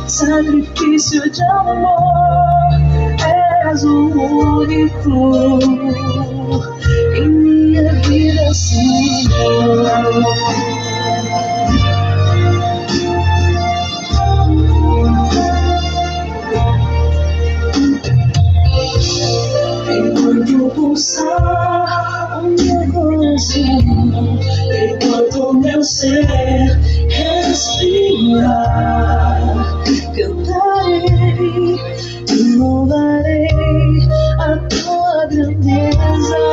sacrifício de amor. És o único em minha vida, Senhor. Enquanto pulsar o meu coração, enquanto meu ser respirar, cantarei e louvarei a tua grandeza.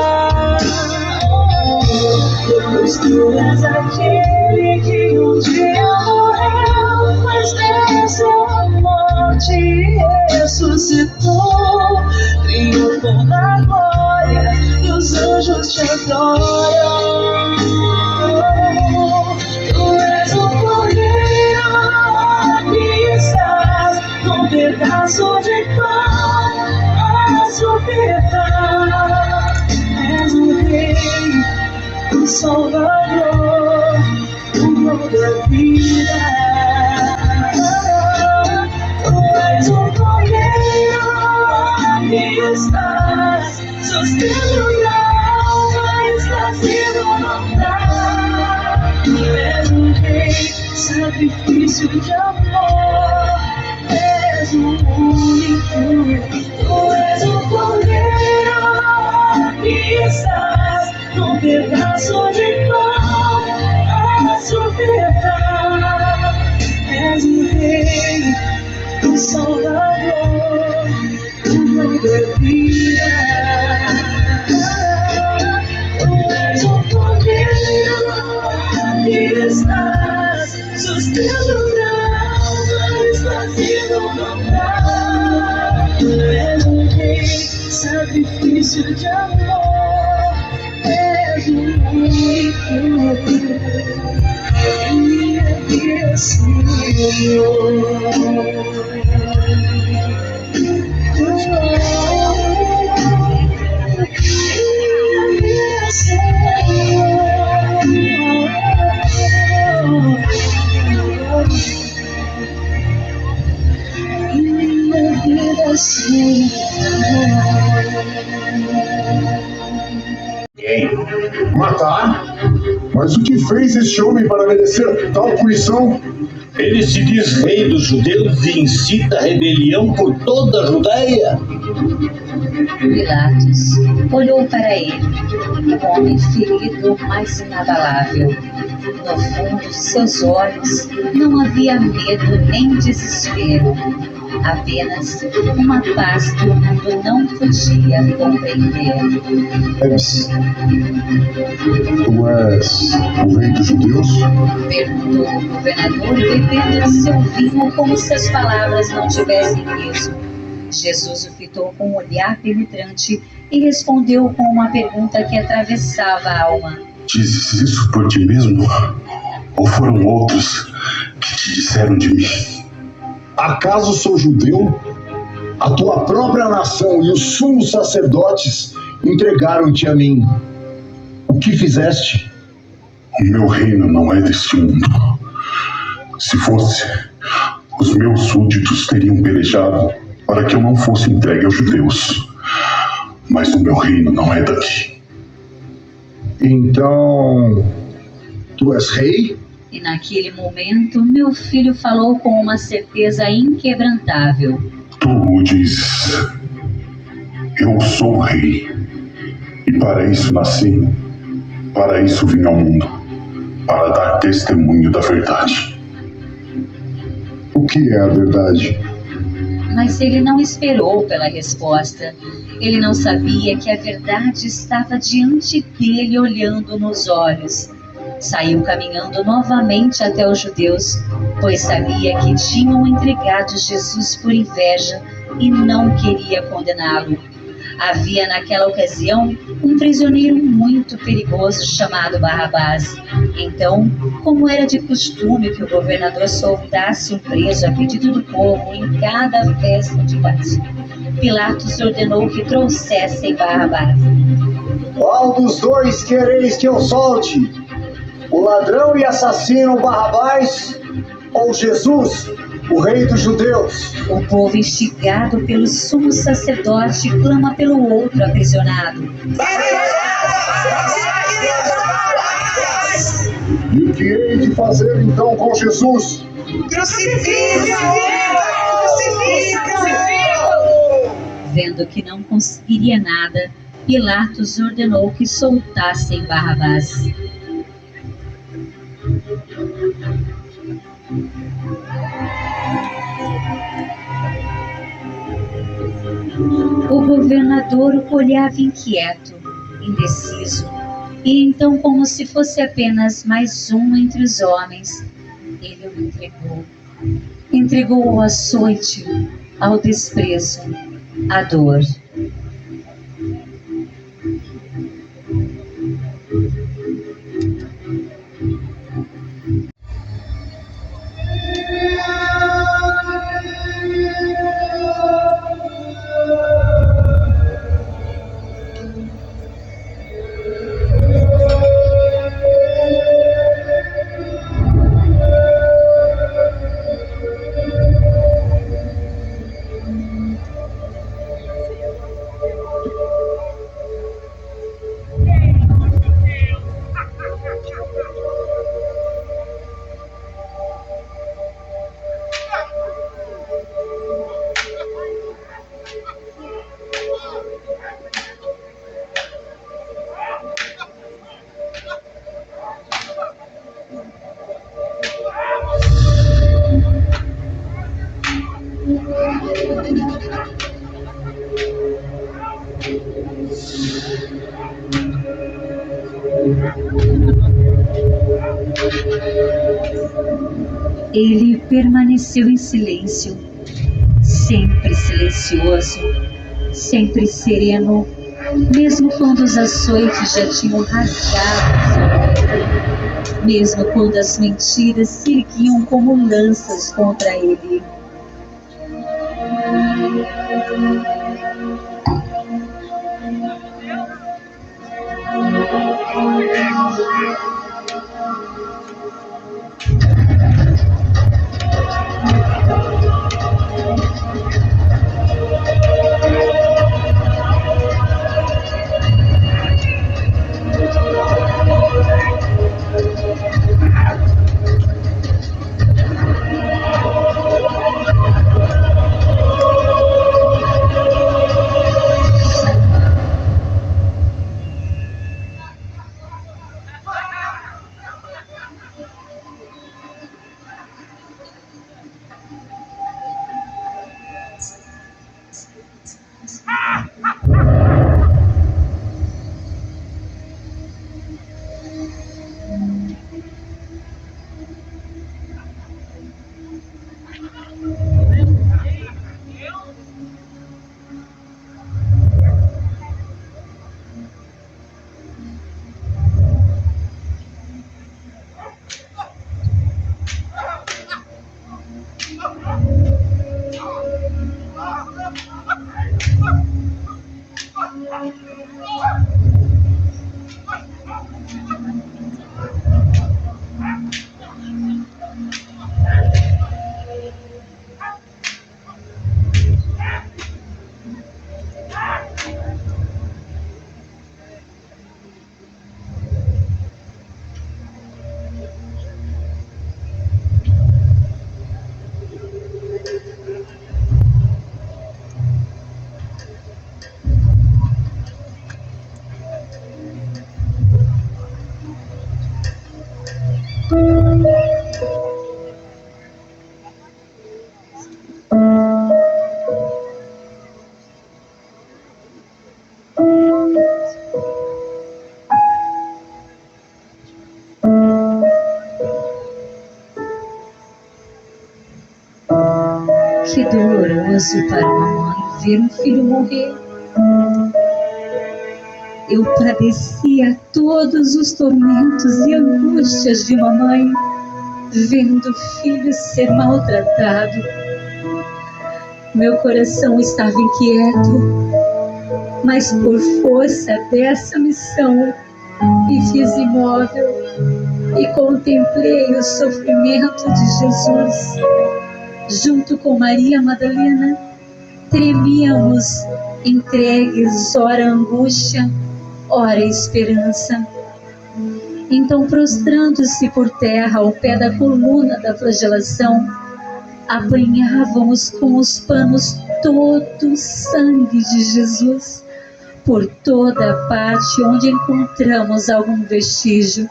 Pois tu és aquele que um dia morreu, mas venceu morte ressuscitou, triunfou na glória, e os anjos te adoram. Tu és o cordeiro que estás num pedaço de pão a sofrer. És o Rei, o Salvador, o dono da vida. És o cordeiro que estás sustentando a alma, estás sendo mandado. És o Rei, sacrifício de amor. És o único. Tu és o cordeiro que estás num pedaço de pão a sofrer. És o Rei, o Salvador, o dono da vida. Tu és o cordeiro que estás sustentando a alma, estás sendo mandado. És o Rei, sacrifício de amor. És o único em minha vida, Senhor. Matar? Mas o que fez este homem para merecer tal punição? Ele se diz rei dos judeus e incita a rebelião por toda a Judéia. Pilatos olhou para ele, um homem ferido, mas inabalável. No fundo de seus olhos não havia medo nem desespero, apenas uma paz que o mundo não podia compreender. Tu és o rei dos judeus? Perguntou o governador, bebendo de seu vinho como se as palavras não tivessem peso. Jesus o fitou com um olhar penetrante e respondeu com uma pergunta que atravessava a alma. Dizes isso por ti mesmo? Ou foram outros que te disseram de mim? Acaso sou judeu? A tua própria nação e os sumos sacerdotes entregaram-te a mim. O que fizeste? O meu reino não é deste mundo. Se fosse, os meus súditos teriam pelejado para que eu não fosse entregue aos judeus. Mas o meu reino não é daqui. Então, tu és rei? E naquele momento, meu filho falou com uma certeza inquebrantável. Tu o dizes. Eu sou rei. E para isso nasci. Para isso vim ao mundo. Para dar testemunho da verdade. O que é a verdade? Mas ele não esperou pela resposta. Ele não sabia que a verdade estava diante dele, olhando nos olhos. Saiu caminhando novamente até os judeus, pois sabia que tinham entregado Jesus por inveja e não queria condená-lo. Havia naquela ocasião um prisioneiro muito perigoso chamado Barrabás. Então, como era de costume que o governador soltasse um preso a pedido do povo em cada festa de Páscoa, Pilatos ordenou que trouxessem Barrabás. Qual dos dois quereis que eu solte? O ladrão e assassino Barrabás ou Jesus, o rei dos judeus. O povo, instigado pelo sumo sacerdote, clama pelo outro aprisionado. E o que hei de fazer então com Jesus? Vendo que não conseguiria nada, Pilatos ordenou que soltassem Barrabás. O governador olhava inquieto, indeciso, e então, como se fosse apenas mais um entre os homens, ele o entregou. Entregou ao açoite, ao desprezo, à dor. Ele permaneceu em silêncio, sempre silencioso, sempre sereno, mesmo quando os açoites já tinham rasgado sua vida, mesmo quando as mentiras se erguiam como lanças contra ele. Que doloroso para uma mãe ver um filho morrer. Eu padecia todos os tormentos e angústias de uma mãe, vendo o filho ser maltratado. Meu coração estava inquieto, mas por força dessa missão me fiz imóvel e contemplei o sofrimento de Jesus. junto com Maria Madalena, tremíamos, entregues, ora angústia, ora esperança. Então, prostrando-se por terra ao pé da coluna da flagelação, apanhávamos com os panos todo o sangue de Jesus, por toda a parte onde encontramos algum vestígio.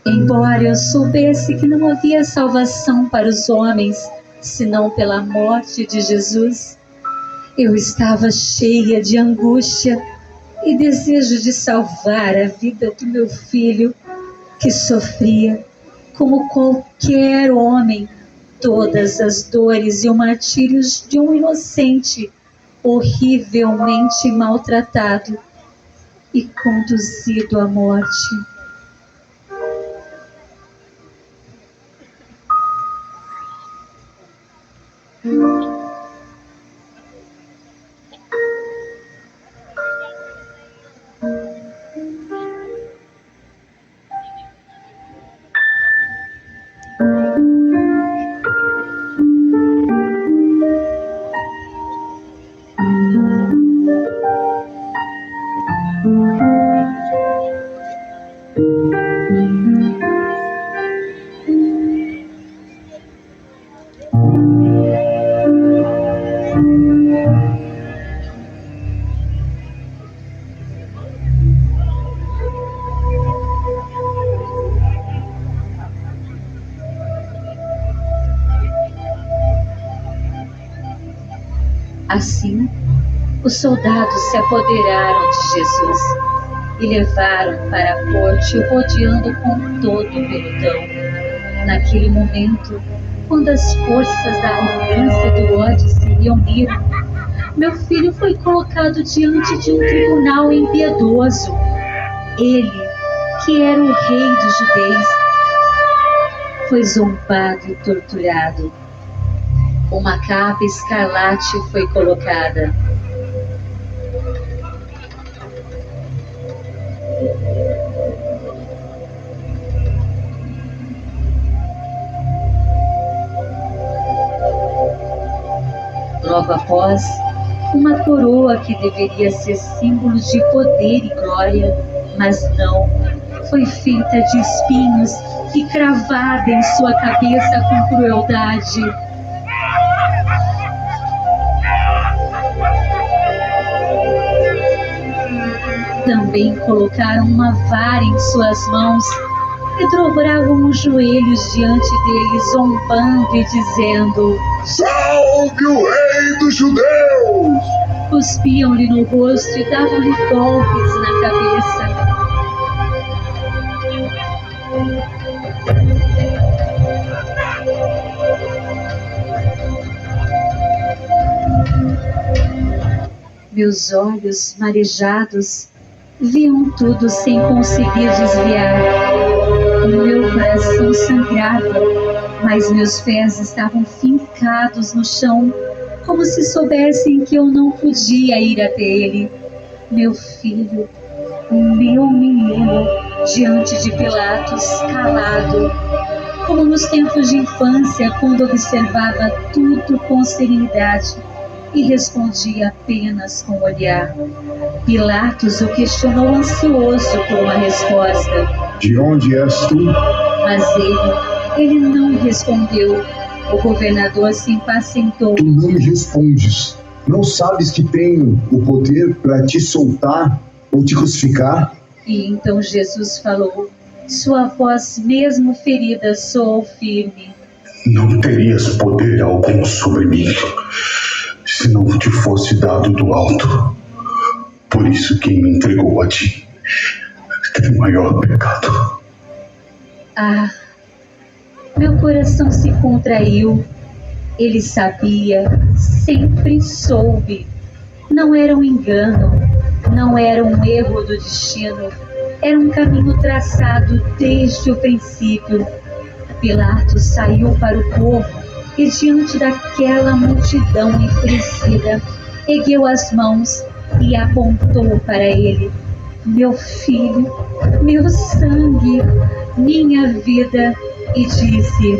Embora eu soubesse que não havia salvação para os homens, senão pela morte de Jesus, eu estava cheia de angústia e desejo de salvar a vida do meu filho, que sofria, como qualquer homem, todas as dores e os martírios de um inocente, horrivelmente maltratado e conduzido à morte. Assim, os soldados se apoderaram de Jesus e levaram para a corte, rodeando com todo o pelotão. Naquele momento, quando as forças da arrogância e do ódio se reuniram, meu filho foi colocado diante de um tribunal impiedoso. Ele, que era o rei dos judeus, foi zombado e torturado. Uma capa escarlate foi colocada. Logo após, uma coroa que deveria ser símbolo de poder e glória, mas não, foi feita de espinhos e cravada em sua cabeça com crueldade. Também colocaram uma vara em suas mãos e dobravam os joelhos diante dele, zombando e dizendo: Salve o rei dos judeus! Cuspiam-lhe no rosto e davam-lhe golpes na cabeça. Meus olhos marejados viam tudo sem conseguir desviar. O meu coração sangrava, mas meus pés estavam fincados no chão, como se soubessem que eu não podia ir até ele. Meu filho, o meu menino, diante de Pilatos, calado, como nos tempos de infância, quando observava tudo com serenidade e respondia apenas com o olhar. Pilatos o questionou ansioso por uma resposta. De onde és tu? Mas ele não respondeu. O governador se impacientou. Tu não me respondes. Não sabes que tenho o poder para te soltar ou te crucificar? E então Jesus falou. Sua voz, mesmo ferida, soou firme. Não terias poder algum sobre mim, se não te fosse dado do alto. Por isso quem me entregou a ti tem maior pecado. Ah, meu coração se contraiu. Ele sabia, sempre soube. Não era um engano, não era um erro do destino. Era um caminho traçado desde o princípio. Pilatos saiu para o povo e, diante daquela multidão enfurecida, ergueu as mãos e apontou para ele: meu filho, meu sangue, minha vida, e disse: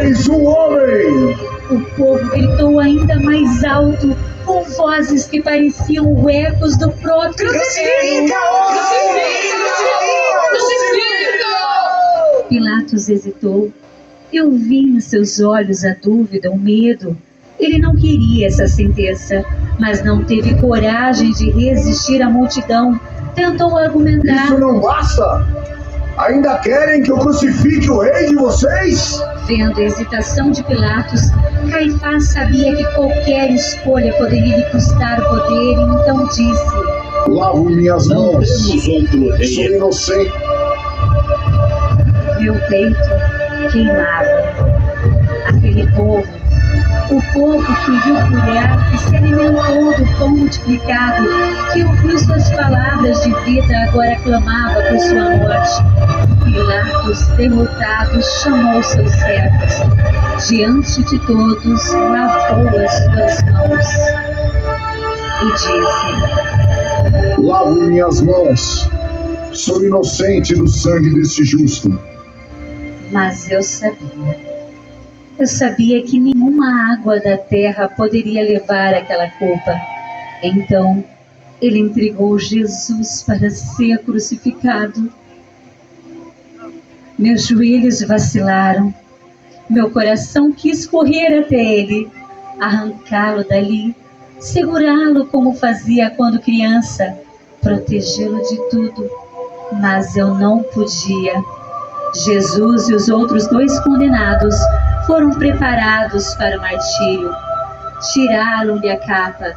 és um homem! O povo gritou ainda mais alto, com vozes que pareciam ecos do próprio céu. Pilatos hesitou. Eu vi nos seus olhos a dúvida, o medo. Ele não queria essa sentença, mas não teve coragem de resistir à multidão. Tentou argumentar. Isso não basta! Ainda querem que eu crucifique o rei de vocês? Vendo a hesitação de Pilatos, Caifás sabia que qualquer escolha poderia lhe custar o poder, e então disse: Lavo minhas Não mãos. temos outro rei. Sou inocente. Meu peito queimava. Aquele povo, o povo que viu colher, que se alimentou do pão multiplicado, que ouviu suas palavras de vida, agora clamava por sua morte. Pilatos, derrotado, chamou seus servos. Diante de todos, lavou as suas mãos e disse: Lavo minhas mãos. Sou inocente do sangue desse justo. Mas eu sabia que nenhuma água da terra poderia levar aquela culpa. Então, ele entregou Jesus para ser crucificado. Meus joelhos vacilaram. Meu coração quis correr até ele, arrancá-lo dali, segurá-lo como fazia quando criança, protegê-lo de tudo. Mas eu não podia. Jesus e os outros 2 condenados foram preparados para o martírio. Tiraram-lhe a capa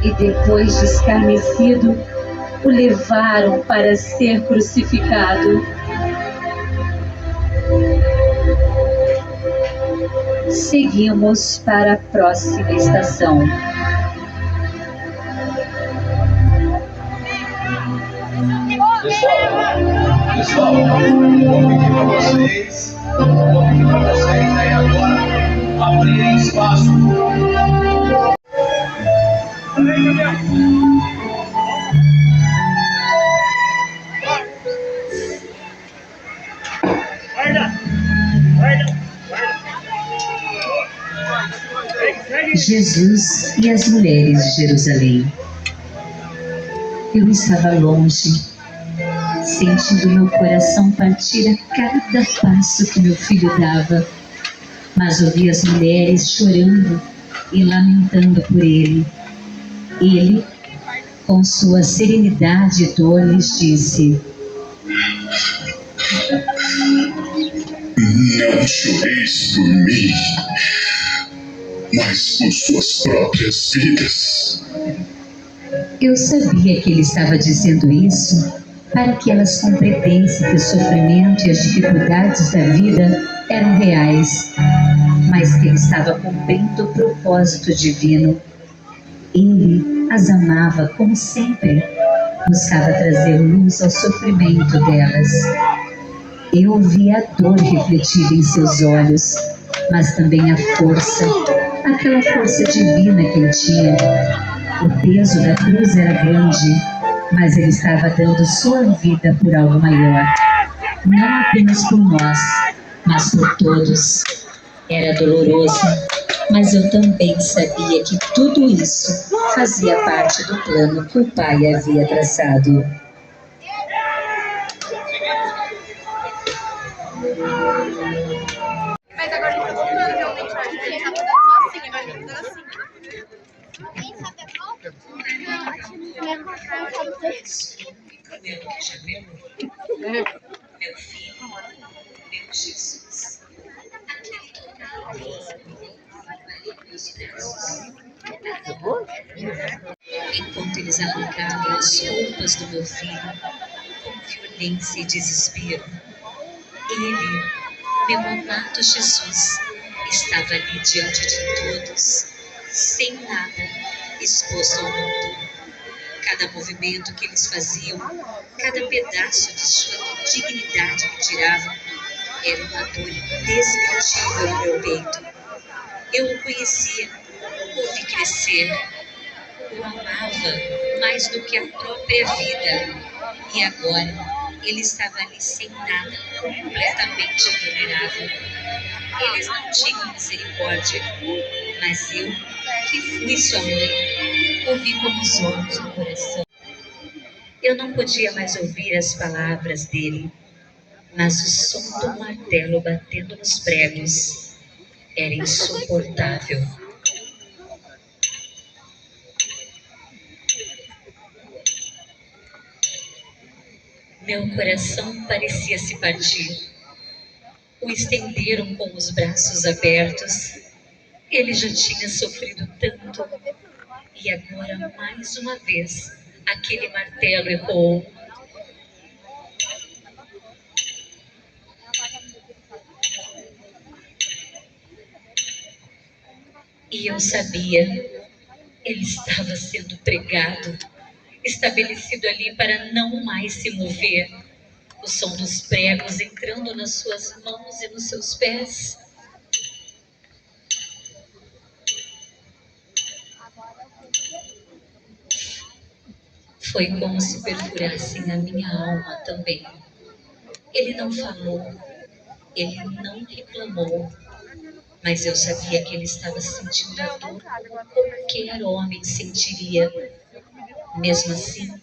e, depois de escarnecido, o levaram para ser crucificado. Seguimos para a próxima estação. Pessoal, vou pedir para vocês aí agora abrirem espaço. Jesus e as mulheres de Jerusalém. Eu estava longe, sentindo meu coração partir a cada passo que meu filho dava, mas ouvi as mulheres chorando e lamentando por ele. Ele, com sua serenidade e dor, lhes disse: Não choreis por mim, mas por suas próprias vidas. Eu sabia que ele estava dizendo isso para que elas compreendessem que o sofrimento e as dificuldades da vida eram reais, mas que ele estava cumprindo o propósito divino. Ele as amava como sempre, buscava trazer luz ao sofrimento delas. Eu via a dor refletida em seus olhos, mas também a força, aquela força divina que ele tinha. O peso da cruz era grande, mas ele estava dando sua vida por algo maior. Não apenas por nós, mas por todos. Era doloroso, mas eu também sabia que tudo isso fazia parte do plano que o Pai havia traçado. Mas agora a gente tá voltando realmente, a gente tá fazendo só assim, agora a gente tá fazendo assim. Quem sabe a volta? Meu filho, meu Jesus. Enquanto eles arrancavam as roupas do meu filho com violência e desespero, ele, meu amado Jesus, estava ali diante de todos, sem nada, exposto ao mundo. Cada movimento que eles faziam, cada pedaço de sua dignidade que tiravam, era uma dor indescritível no meu peito. Eu o conhecia, o vi crescer, o amava mais do que a própria vida. E agora, Ele estava ali sem nada, completamente vulnerável. Eles não tinham misericórdia, mas eu, que fui sua mãe, ouvi com os olhos no coração. Eu não podia mais ouvir as palavras dele, mas o som do martelo batendo nos pregos era insuportável. Meu coração parecia se partir. O estenderam com os braços abertos. Ele já tinha sofrido tanto. E agora, mais uma vez, aquele martelo ecoou. E eu sabia, ele estava sendo pregado, estabelecido ali para não mais se mover. O som dos pregos entrando nas suas mãos e nos seus pés. Foi como se perfurassem a minha alma também. Ele não falou, ele não reclamou, mas eu sabia que ele estava sentindo a dor como qualquer homem sentiria. Mesmo assim,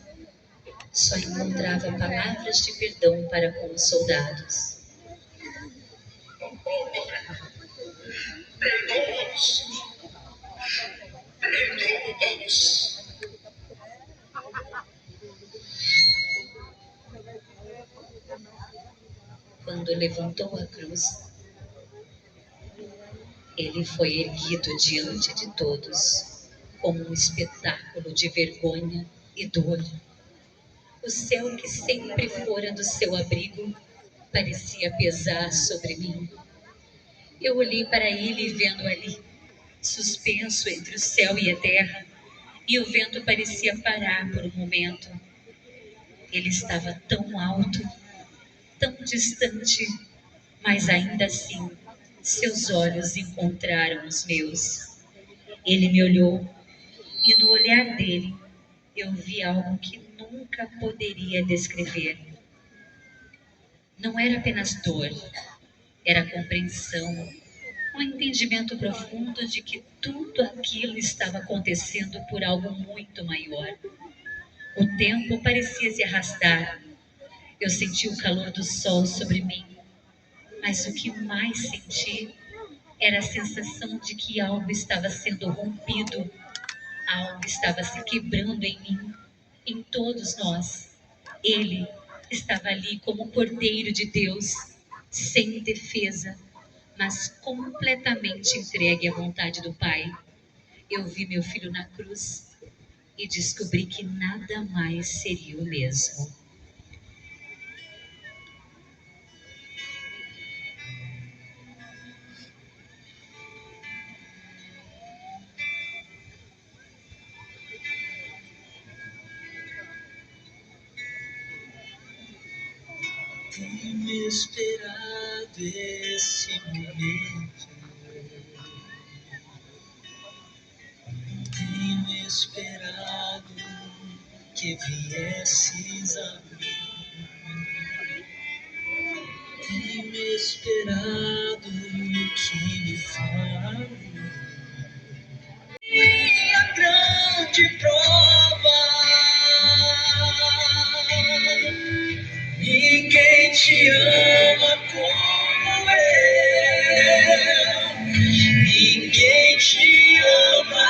só encontrava palavras de perdão para com os soldados. Quando levantou a cruz, ele foi erguido diante de todos, como um espetáculo de vergonha e dor. O céu, que sempre fora do seu abrigo, parecia pesar sobre mim. Eu olhei para ele, vendo ali, suspenso entre o céu e a terra, e o vento parecia parar por um momento. Ele estava tão alto, tão distante, mas ainda assim, seus olhos encontraram os meus. Ele me olhou, e no olhar dele, eu vi algo que nunca poderia descrever. Não era apenas dor, era compreensão, um entendimento profundo de que tudo aquilo estava acontecendo por algo muito maior. O tempo parecia se arrastar. Eu senti o calor do sol sobre mim, mas o que mais senti era a sensação de que algo estava sendo rompido, algo estava se quebrando em mim, em todos nós. Ele estava ali como o Cordeiro de Deus, sem defesa, mas completamente entregue à vontade do Pai. Eu vi meu filho na cruz e descobri que nada mais seria o mesmo. Tenho esperado esse momento. Tenho esperado que viesses a mim. Tenho esperado que me fale. Minha grande prova. Ninguém te ama como eu. Ninguém te ama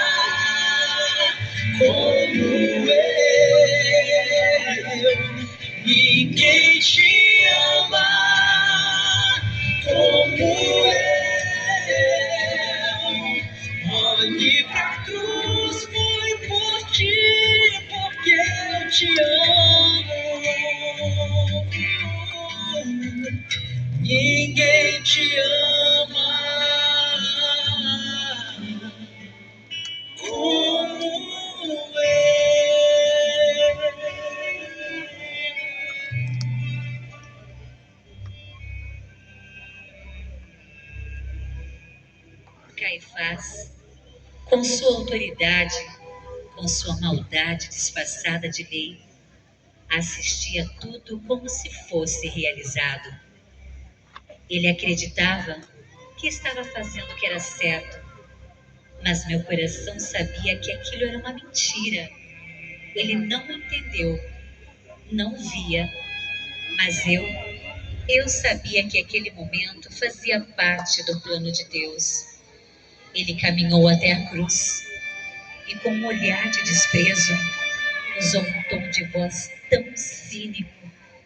como eu. Ninguém te ama como eu. Olhe pra cruz, foi por ti, porque eu te amo. Ninguém te ama como eu. Caifás, com sua autoridade, com sua maldade disfarçada de lei, Assistia tudo como se fosse realizado. Ele acreditava que estava fazendo o que era certo, mas meu coração sabia que aquilo era uma mentira. Ele não entendeu, não via, mas eu sabia que aquele momento fazia parte do plano de Deus. Ele caminhou até a cruz e, com um olhar de desprezo, usou um tom de voz tão cínico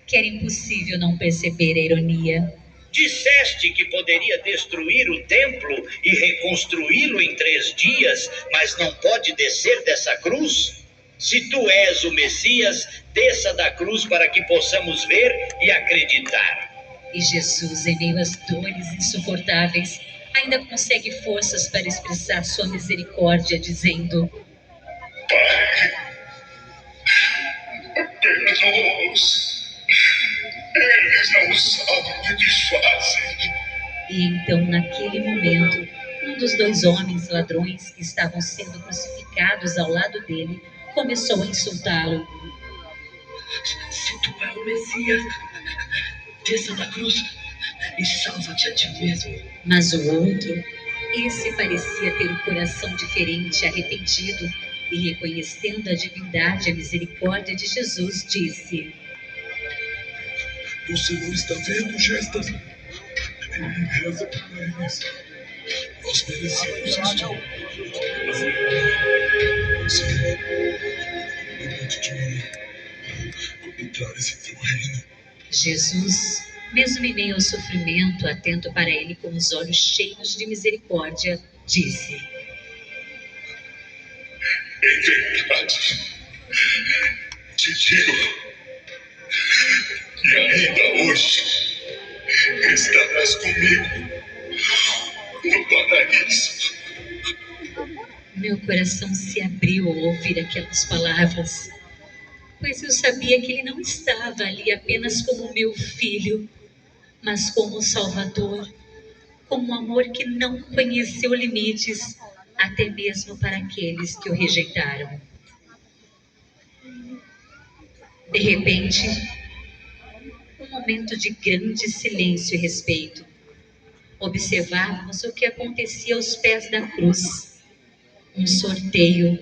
que era impossível não perceber a ironia. Disseste que poderia destruir o templo e reconstruí-lo em 3 dias, mas não pode descer dessa cruz? Se tu és o Messias, desça da cruz para que possamos ver e acreditar. E Jesus, em meio às dores insuportáveis, ainda consegue forças para expressar sua misericórdia, dizendo: Perdoa-os. Eles não sabem o que fazem. E então, naquele momento, um dos 2 homens ladrões que estavam sendo crucificados ao lado dele começou a insultá-lo. Se tu é o Messias, desça da cruz e salva-te a ti mesmo. Mas o outro, esse parecia ter o coração diferente, arrependido, e reconhecendo a divindade e a misericórdia de Jesus, disse: Você não está vendo, Gestas? Reza por eles. Nós merecemos isto. Senhor, lembra-te de mim quando entrares em teu reino. Jesus, mesmo em meio ao sofrimento, atento para ele com os olhos cheios de misericórdia, disse: Em verdade, te digo, e ainda hoje estarás comigo no paraíso. Meu coração se abriu ao ouvir aquelas palavras, pois eu sabia que ele não estava ali apenas como meu filho, mas como Salvador, como um amor que não conheceu limites, até mesmo para aqueles que o rejeitaram. De repente, um momento de grande silêncio e respeito. Observávamos o que acontecia aos pés da cruz. Um sorteio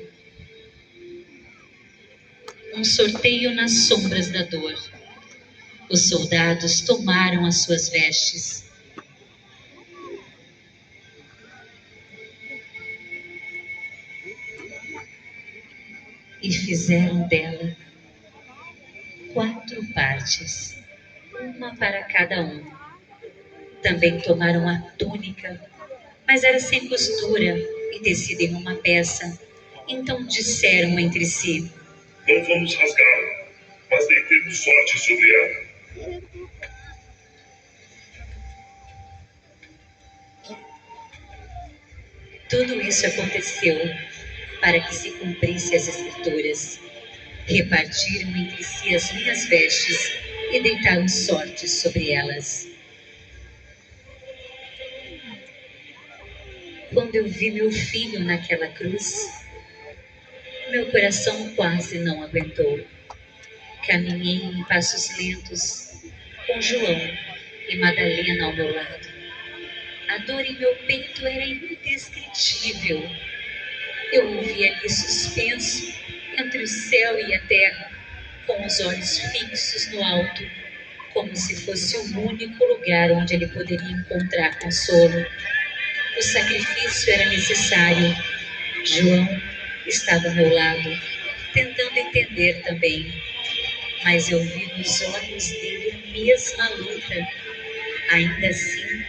nas sombras da dor. Os soldados tomaram as suas vestes. E fizeram dela 4 partes, uma para cada um. Também tomaram a túnica, mas era sem costura e tecida em uma peça. Então disseram entre si: Não vamos rasgá-la, mas deitemos sorte sobre ela. Tudo isso aconteceu para que se cumprisse as Escrituras. Repartiram entre si as minhas vestes e deitaram sorte sobre elas. Quando eu vi meu filho naquela cruz, meu coração quase não aguentou. Caminhei em passos lentos, com João e Madalena ao meu lado. A dor em meu peito era indescritível. Eu o vi ali suspenso entre o céu e a terra, com os olhos fixos no alto, como se fosse o único lugar onde ele poderia encontrar consolo. O sacrifício era necessário. João estava ao meu lado, tentando entender também. Mas eu vi nos olhos dele a mesma luta. Ainda assim,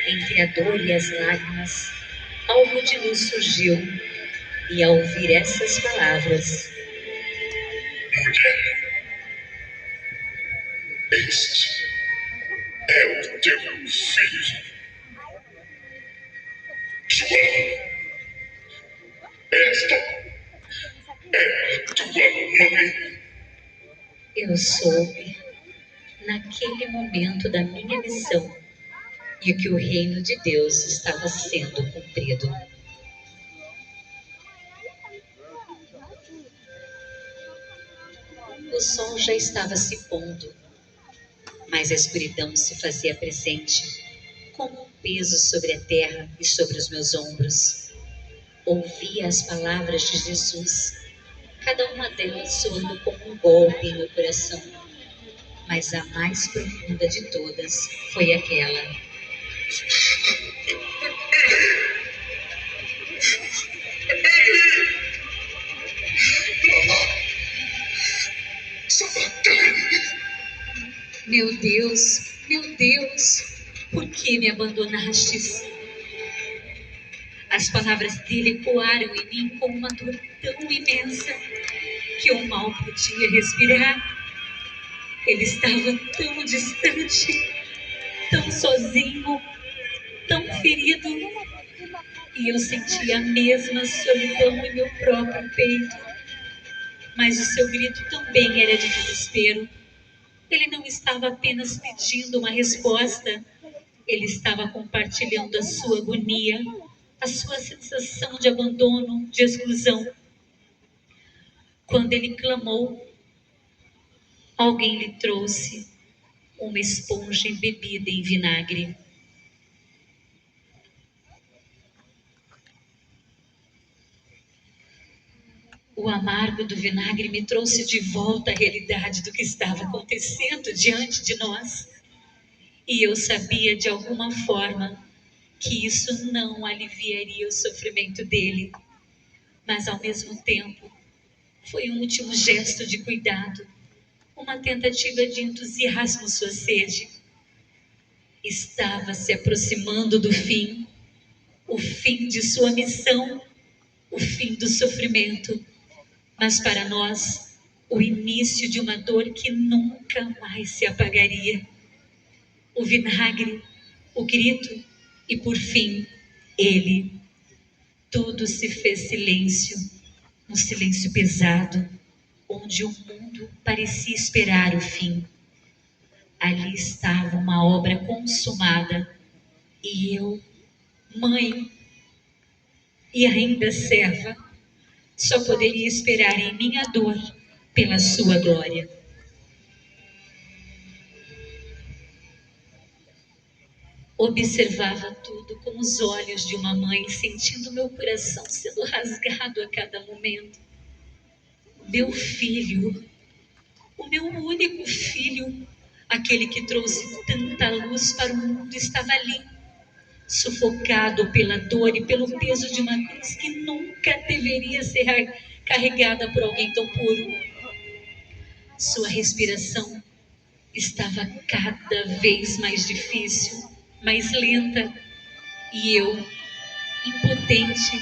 entre a dor e as lágrimas, algo de luz surgiu. E ao ouvir essas palavras: Mulher, este é o teu filho. João, esta é a tua mãe. eu soube, naquele momento da minha missão, e que o reino de Deus estava sendo cumprido. O sol já estava se pondo, mas a escuridão se fazia presente, como um peso sobre a terra e sobre os meus ombros. Ouvia as palavras de Jesus, cada uma delas soando como um golpe em meu coração. Mas a mais profunda de todas foi aquela: meu Deus, por que me abandonastes? As palavras dele ecoaram em mim com uma dor tão imensa que eu mal podia respirar. Ele estava tão distante, tão sozinho, tão ferido, e eu sentia a mesma solidão em meu próprio peito. Mas o seu grito também era de desespero. Ele não estava apenas pedindo uma resposta, ele estava compartilhando a sua agonia, a sua sensação de abandono, de exclusão. Quando ele clamou, alguém lhe trouxe uma esponja embebida em vinagre. O amargo do vinagre me trouxe de volta à realidade do que estava acontecendo diante de nós. E eu sabia de alguma forma que isso não aliviaria o sofrimento dele. Mas ao mesmo tempo, foi um último gesto de cuidado, uma tentativa de entusiasmo sua sede. Estava se aproximando do fim, o fim de sua missão, o fim do sofrimento. Mas para nós, o início de uma dor que nunca mais se apagaria. O vinagre, o grito e, por fim, ele. Tudo se fez silêncio, um silêncio pesado, onde o mundo parecia esperar o fim. Ali estava uma obra consumada e eu, mãe e ainda serva, só poderia esperar em minha dor pela sua glória. Observava tudo com os olhos de uma mãe, sentindo meu coração sendo rasgado a cada momento. Meu filho, o meu único filho, aquele que trouxe tanta luz para o mundo, estava ali, sufocado pela dor e pelo peso de uma cruz que nunca deveria ser carregada por alguém tão puro. Sua respiração estava cada vez mais difícil, mais lenta, e eu, impotente,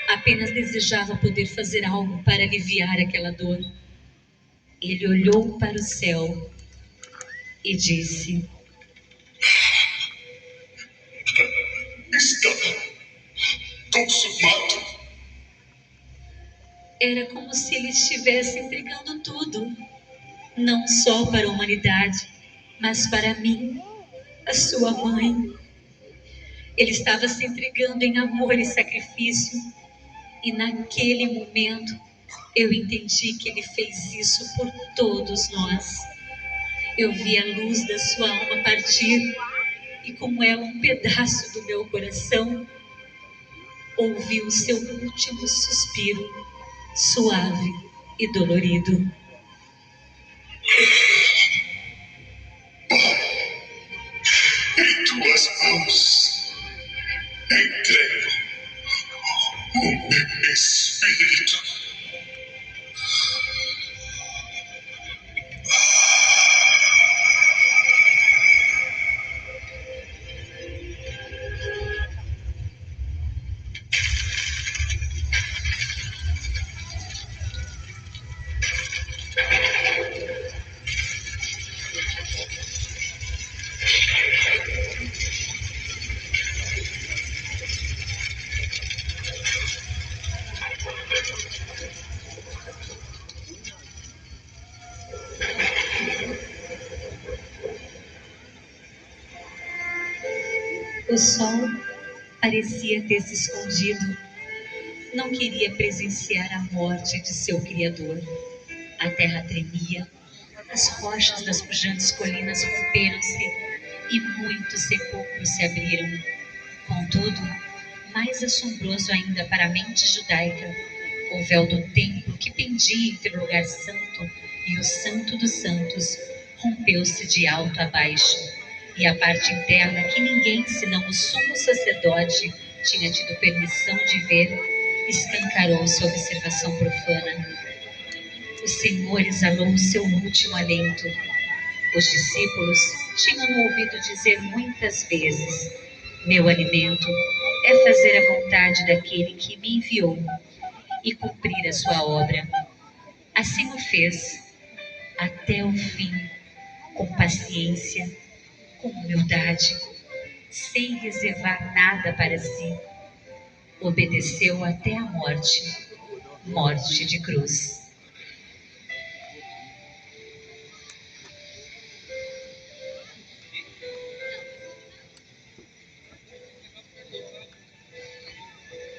apenas desejava poder fazer algo para aliviar aquela dor. Ele olhou para o céu e disse: Está consumado. Era como se ele estivesse entregando tudo, não só para a humanidade, mas para mim, a sua mãe. Ele estava se entregando em amor e sacrifício, e naquele momento eu entendi que ele fez isso por todos nós. Eu vi a luz da sua alma partir, e com ela um pedaço do meu coração. Ouvi o seu último suspiro, suave e dolorido. Em tuas mãos entrego o meu espírito. O sol parecia ter se escondido. Não queria presenciar a morte de seu Criador. A terra tremia, as rochas das pujantes colinas romperam-se e muitos sepulcros se abriram. Contudo, mais assombroso ainda para a mente judaica, o véu do templo que pendia entre o lugar santo e o santo dos santos rompeu-se de alto a baixo, e a parte interna que ninguém senão o sumo sacerdote tinha tido permissão de ver, escancarou-se à observação profana. O Senhor exalou o seu último alento. Os discípulos tinham ouvido dizer muitas vezes: meu alimento é fazer a vontade daquele que me enviou e cumprir a sua obra. Assim o fez, até o fim, com paciência, com humildade, sem reservar nada para si. Obedeceu até a morte, morte de cruz.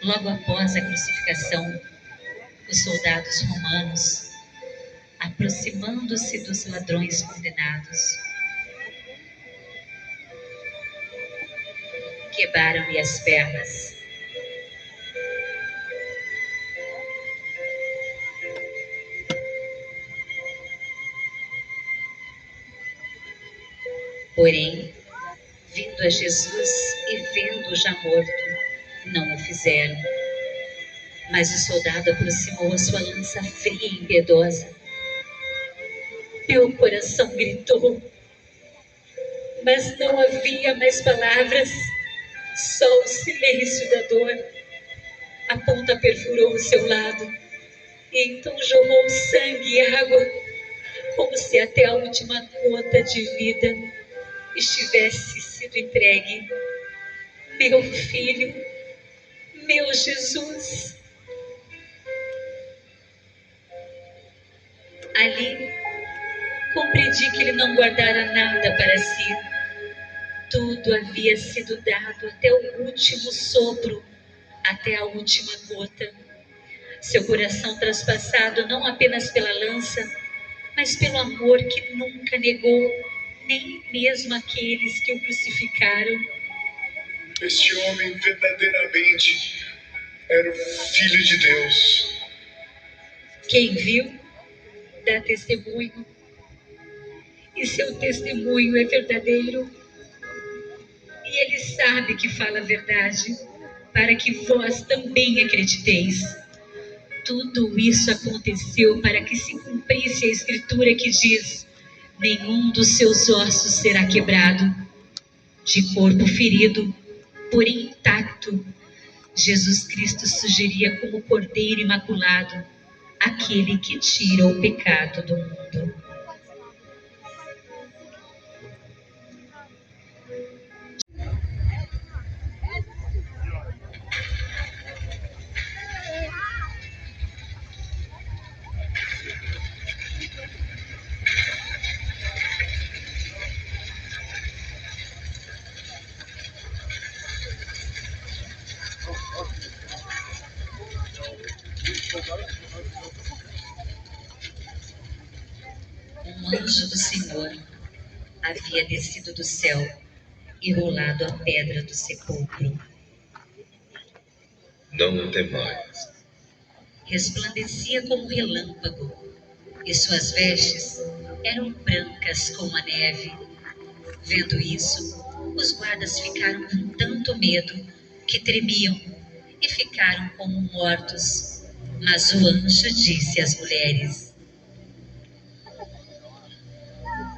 Logo após a crucificação, os soldados romanos, aproximando-se dos ladrões condenados, quebraram-lhe as pernas. Porém, vindo a Jesus e vendo-o já morto, não o fizeram. Mas o soldado aproximou a sua lança fria e impiedosa. Meu coração gritou, mas não havia mais palavras, só o silêncio da dor. A ponta perfurou o seu lado, e então jorrou sangue e água, como se até a última gota de vida estivesse sido entregue. Meu filho, meu Jesus. Ali, compreendi que ele não guardara nada para si. Tudo havia sido dado até o último sopro, até a última gota. Seu coração traspassado não apenas pela lança, mas pelo amor que nunca negou, nem mesmo aqueles que o crucificaram. Este homem verdadeiramente era o Filho de Deus. Quem viu, dá testemunho. E seu testemunho é verdadeiro. E ele sabe que fala a verdade, para que vós também acrediteis. Tudo isso aconteceu para que se cumprisse a escritura que diz: nenhum dos seus ossos será quebrado. De corpo ferido, porém intacto, Jesus Cristo surgiria como Cordeiro Imaculado, aquele que tira o pecado do mundo. Um anjo do Senhor havia descido do céu e rolado a pedra do sepulcro. Não temais. Resplandecia como relâmpago, e suas vestes eram brancas como a neve. Vendo isso, os guardas ficaram com tanto medo que tremiam e ficaram como mortos. Mas o anjo disse às mulheres: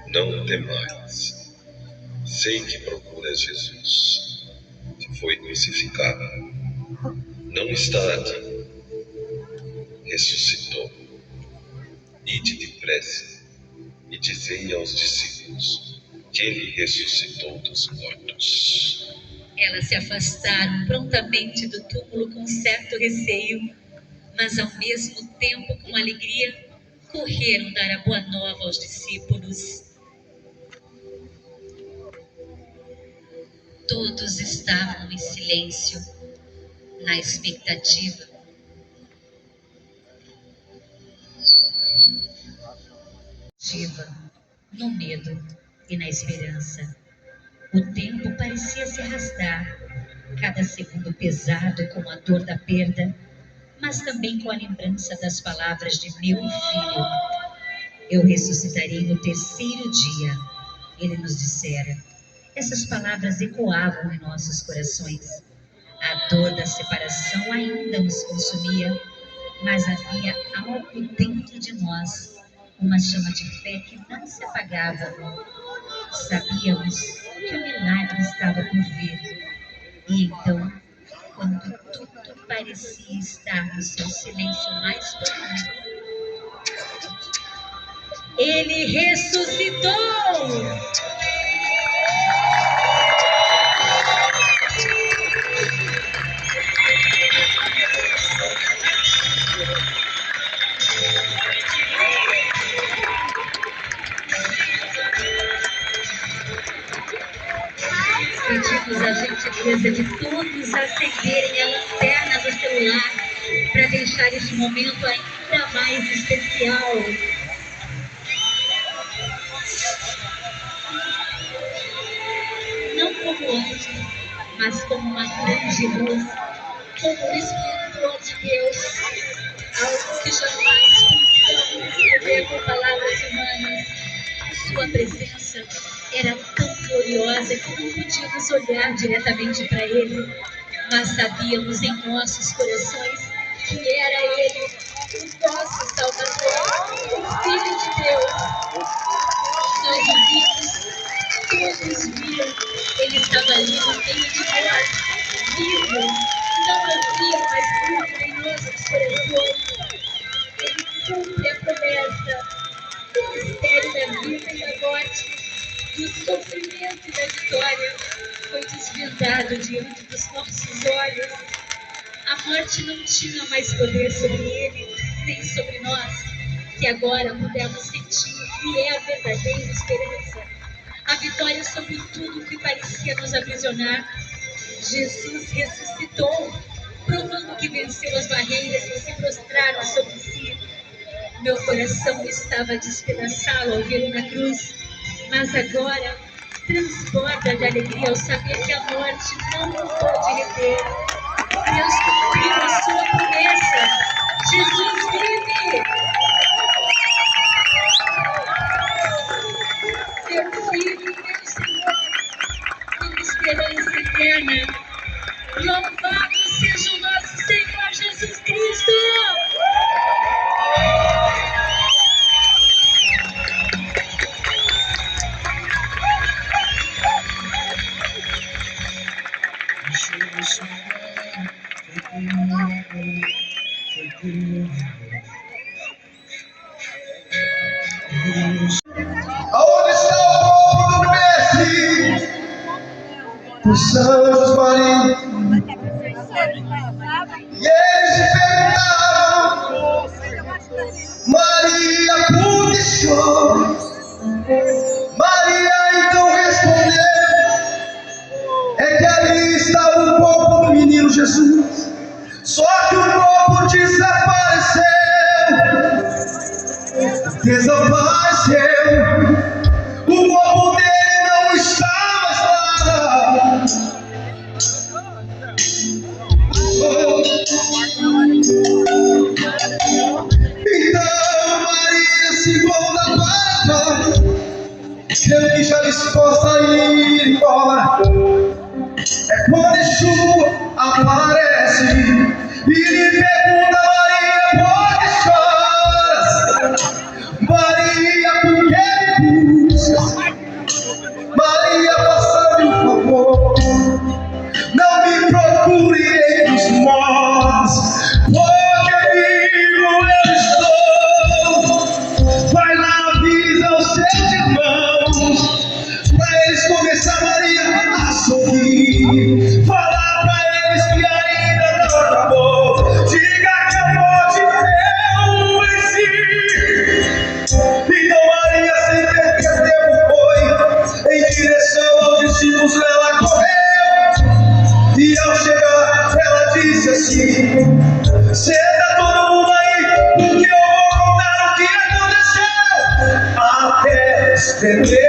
Não temais. Sei que procuras Jesus, que foi crucificado. Não está aqui. Ressuscitou. Ide depressa e dizei aos discípulos que ele ressuscitou dos mortos. Elas se afastaram prontamente do túmulo com certo receio, mas ao mesmo tempo com alegria correram dar a boa nova aos discípulos. Todos estavam em silêncio, na expectativa. no medo e na esperança. O tempo parecia se arrastar, cada segundo pesado com a dor da perda, mas também com a lembrança das palavras de meu filho. Eu ressuscitarei no terceiro dia, ele nos dissera. Essas palavras ecoavam em nossos corações. A dor da separação ainda nos consumia, mas havia algo dentro de nós, uma chama de fé que não se apagava. Sabíamos que o milagre estava por vir. E então, quando tudo parecia estar no seu silêncio mais profundo, ele ressuscitou! Pedimos a gentileza de todos acenderem a lanterna do celular para deixar este momento ainda mais especial. Não como antes, mas como uma grande luz, como o esplendor de Deus, algo que jamais pensamos descrever com palavras humanas. Sua presença era tão gloriosa que não podíamos olhar diretamente para Ele, mas sabíamos em nossos corações que era Ele, o nosso Salvador, o Filho de Deus. Nós o vimos, todos viram, Ele estava ali no meio de nós, vivo, não havia mais dúvida em nossos corações. Ele cumpre a promessa do mistério da vida e da morte, do sofrimento e da vitória, foi desvendado diante dos nossos olhos. A morte não tinha mais poder sobre ele, nem sobre nós, que agora pudemos sentir o que é a verdadeira esperança, a vitória sobre tudo que parecia nos aprisionar. Jesus ressuscitou, provando que venceu as barreiras e se prostraram sobre si. Meu coração estava a despedaçá-lo ao vê-lo na cruz, mas agora transborda de alegria ao saber que a morte não o pode reter. Deus cumpriu a sua promessa. Jesus vive! Meu Filho, meu Senhor, com esperança eterna. Louvado seja o nosso Senhor Jesus Cristo! Aonde está o povo do Mestre? Os anjos marinhos. E eles se perguntaram: Maria, por que chora? Maria então respondeu: é que ali está o corpo do menino Jesus. Só que o corpo desapareceu. O corpo dele não está mais lá. Então Maria se volta para eu que já disposta a ir embora. É quando Yeshua aparece e lhe pergunta: Maria, por que choras? Maria, por que me buscas? Maria, faça-me um favor, não me procure entre os mortos, porque vivo eu estou. Vai lá, avisa aos seus irmãos, para eles começar, Maria, a sorrir. Falar para eles que ainda não acabou. Diga que estremeceu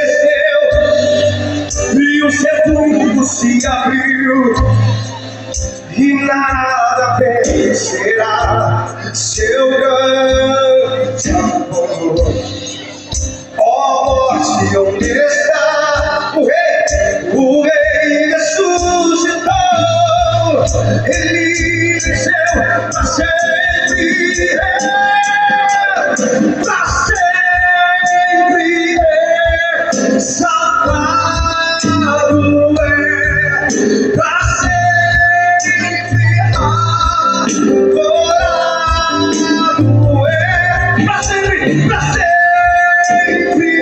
e o sepulcro se abriu, e nada vencerá seu grande amor. Ó morte, onde está o rei? O rei ressuscitou, ele venceu para sempre, para sempre, salvado é, para sempre, adorado é, para sempre,